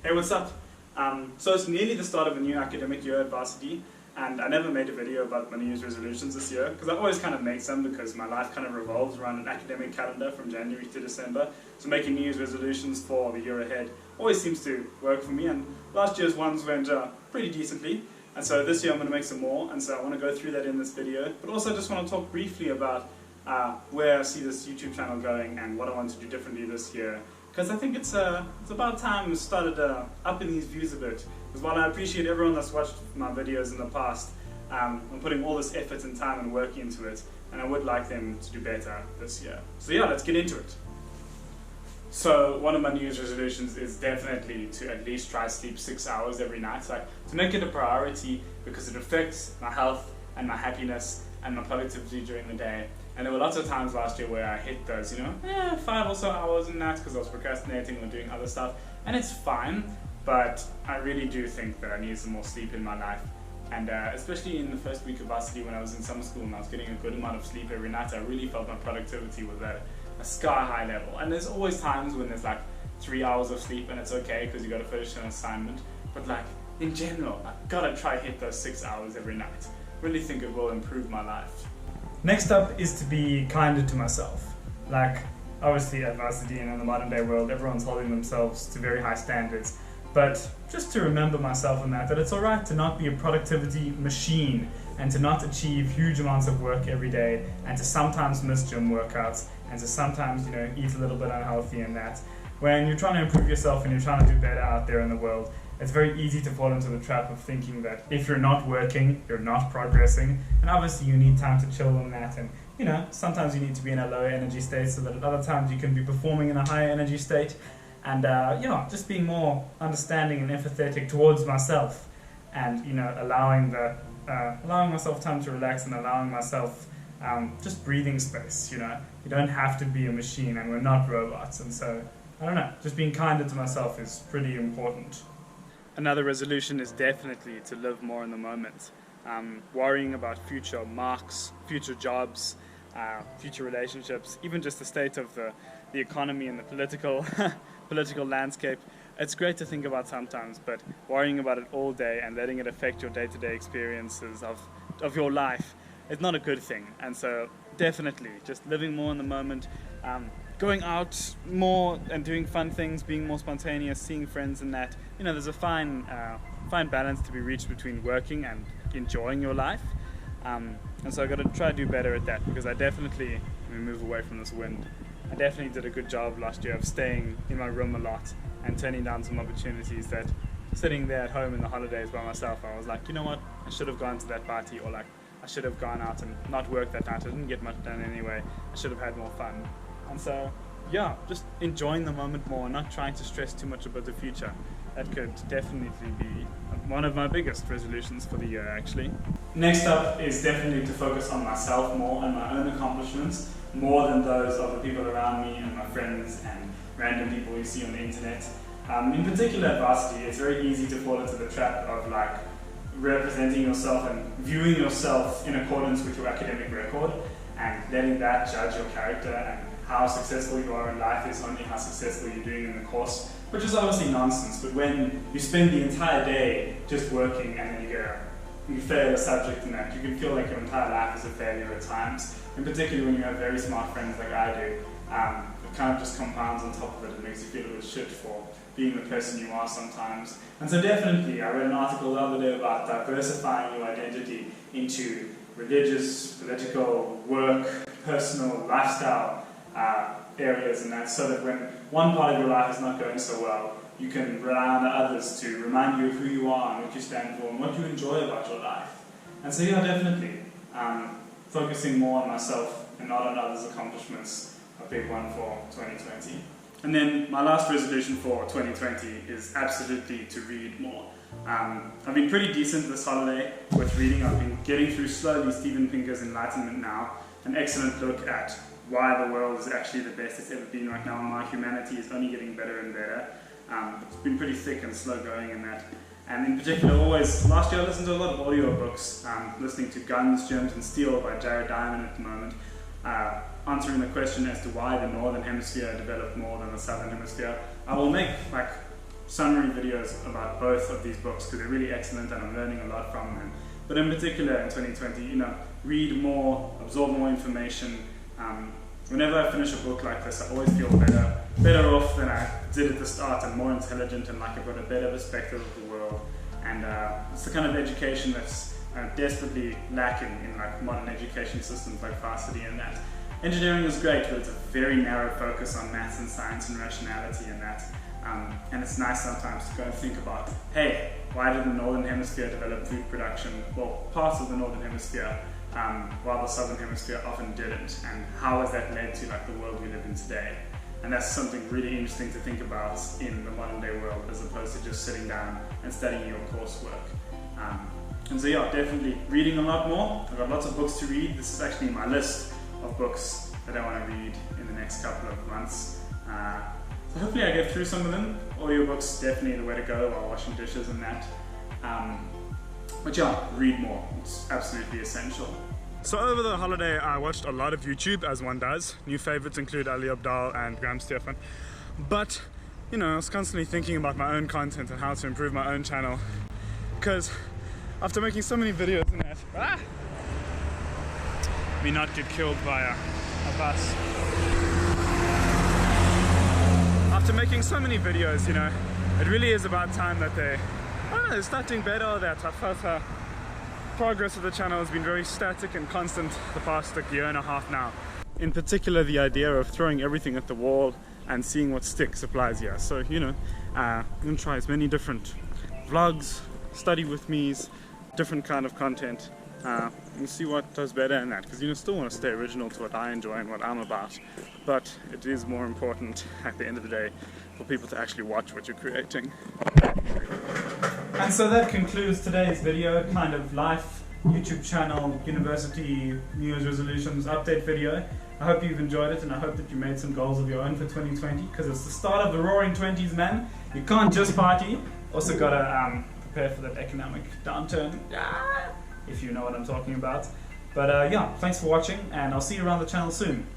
Hey, what's up? So it's nearly the start of a new academic year at varsity, and I never made a video about my New Year's resolutions this year because I always kind of make some because my life kind of revolves around an academic calendar from January to December. So making New Year's resolutions for the year ahead always seems to work for me, and last year's ones went pretty decently. And so this year I'm going to make some more, and so I want to go through that in this video, but also just want to talk briefly about where I see this YouTube channel going and what I want to do differently this year. Because I think it's about time we started upping these views a bit. Because while I appreciate everyone that's watched my videos in the past, I'm putting all this effort and time and work into it, and I would like them to do better this year. So yeah, let's get into it. So one of my New Year's resolutions is definitely to at least try to sleep 6 hours every night. Like, to make it a priority because it affects my health and my happiness and my productivity during the day. And there were lots of times last year where I hit those, 5 or so hours in that because I was procrastinating or doing other stuff. And it's fine, but I really do think that I need some more sleep in my life. And especially in the first week of varsity when I was in summer school and I was getting a good amount of sleep every night, I really felt my productivity was at a sky-high level. And there's always times when there's like 3 hours of sleep and it's okay because you got to finish an assignment. But like, in general, I've got to try hit those 6 hours every night. Really think it will improve my life. Next up is to be kinder to myself. Like, obviously at varsity and in the modern day world, everyone's holding themselves to very high standards. But just to remember myself in that it's alright to not be a productivity machine and to not achieve huge amounts of work every day and to sometimes miss gym workouts and to sometimes, eat a little bit unhealthy in that. When you're trying to improve yourself and you're trying to do better out there in the world, it's very easy to fall into the trap of thinking that if you're not working, you're not progressing, and obviously you need time to chill on that, and sometimes you need to be in a lower energy state so that at other times you can be performing in a higher energy state, and just being more understanding and empathetic towards myself, and allowing myself time to relax and allowing myself just breathing space. You don't have to be a machine, and we're not robots, and so I don't know, just being kinder to myself is pretty important. Another resolution is definitely to live more in the moment. Worrying about future marks, future jobs, future relationships, even just the state of the economy and the political landscape. It's great to think about sometimes, but worrying about it all day and letting it affect your day-to-day experiences of your life is not a good thing. And so definitely just living more in the moment, going out more and doing fun things, being more spontaneous, seeing friends and that. There's a fine balance to be reached between working and enjoying your life. And so I've got to try to do better at that because I definitely, move away from this wind. I definitely did a good job last year of staying in my room a lot and turning down some opportunities that sitting there at home in the holidays by myself, I was like, you know what, I should have gone to that party, or like, I should have gone out and not worked that night. I didn't get much done anyway. I should have had more fun. And so, yeah, just enjoying the moment more, not trying to stress too much about the future. That could definitely be one of my biggest resolutions for the year, actually. Next up is definitely to focus on myself more and my own accomplishments, more than those of the people around me and my friends and random people you see on the internet. In particular at varsity, it's very easy to fall into the trap of like representing yourself and viewing yourself in accordance with your academic record and letting that judge your character, and how successful you are in life is only how successful you're doing in the course, which is obviously nonsense. But when you spend the entire day just working and then you fail a subject in that, you can feel like your entire life is a failure at times. In particular when you have very smart friends like I do, it kind of just compounds on top of it. It makes you feel a bit shit for being the person you are sometimes. And so definitely, I read an article the other day about diversifying your identity into religious, political, work, personal, lifestyle areas, and that, so that when one part of your life is not going so well, you can rely on others to remind you of who you are and what you stand for and what you enjoy about your life. And so yeah, definitely focusing more on myself and not on others' accomplishments, a big one for 2020. And then my last resolution for 2020 is absolutely to read more. I've been pretty decent this holiday with reading. I've been getting through slowly Steven Pinker's Enlightenment Now, an excellent look at why the world is actually the best it's ever been right now, and why humanity is only getting better and better. It's been pretty thick and slow going in that. And in particular, last year I listened to a lot of audiobooks, listening to Guns, Germs and Steel by Jared Diamond at the moment, answering the question as to why the Northern Hemisphere developed more than the Southern Hemisphere. I will make like summary videos about both of these books because they're really excellent and I'm learning a lot from them. But in particular in 2020, read more, absorb more information. Whenever I finish a book like this, I always feel better off than I did at the start, and more intelligent, and like I've got a better perspective of the world. And it's the kind of education that's desperately lacking in like modern education systems like varsity and that. Engineering is great, but it's a very narrow focus on maths and science and rationality and that. And it's nice sometimes to go and think about, hey, why did the Northern Hemisphere develop food production? Well, parts of the Northern Hemisphere, while the Southern Hemisphere often didn't, and how has that led to like the world we live in today? And that's something really interesting to think about in the modern day world, as opposed to just sitting down and studying your coursework. And so yeah, definitely reading a lot more. I've got lots of books to read. This is actually my list of books that I want to read in the next couple of months. So hopefully I get through some of them. Audiobooks, definitely the way to go while washing dishes and that. But yeah, read more. It's absolutely essential. So over the holiday I watched a lot of YouTube, as one does. New favorites include Ali Abdaal and Graham Stefan. But, I was constantly thinking about my own content and how to improve my own channel. Because after making so many videos in that, me not get killed by a bus. After making so many videos, it really is about time that they start doing better. That I felt progress of the channel has been very static and constant the past year and a half now. In particular, the idea of throwing everything at the wall and seeing what sticks applies here. So, I'm going to try as many different vlogs, study with me's, different kind of content, and see what does better in that. Because you still want to stay original to what I enjoy and what I'm about. But it is more important at the end of the day for people to actually watch what you're creating. And so that concludes today's video, kind of life, YouTube channel, university, New Year's resolutions, update video. I hope you've enjoyed it, and I hope that you made some goals of your own for 2020, because it's the start of the roaring 20s, man. You can't just party, also gotta prepare for that economic downturn, if you know what I'm talking about. But yeah, thanks for watching, and I'll see you around the channel soon.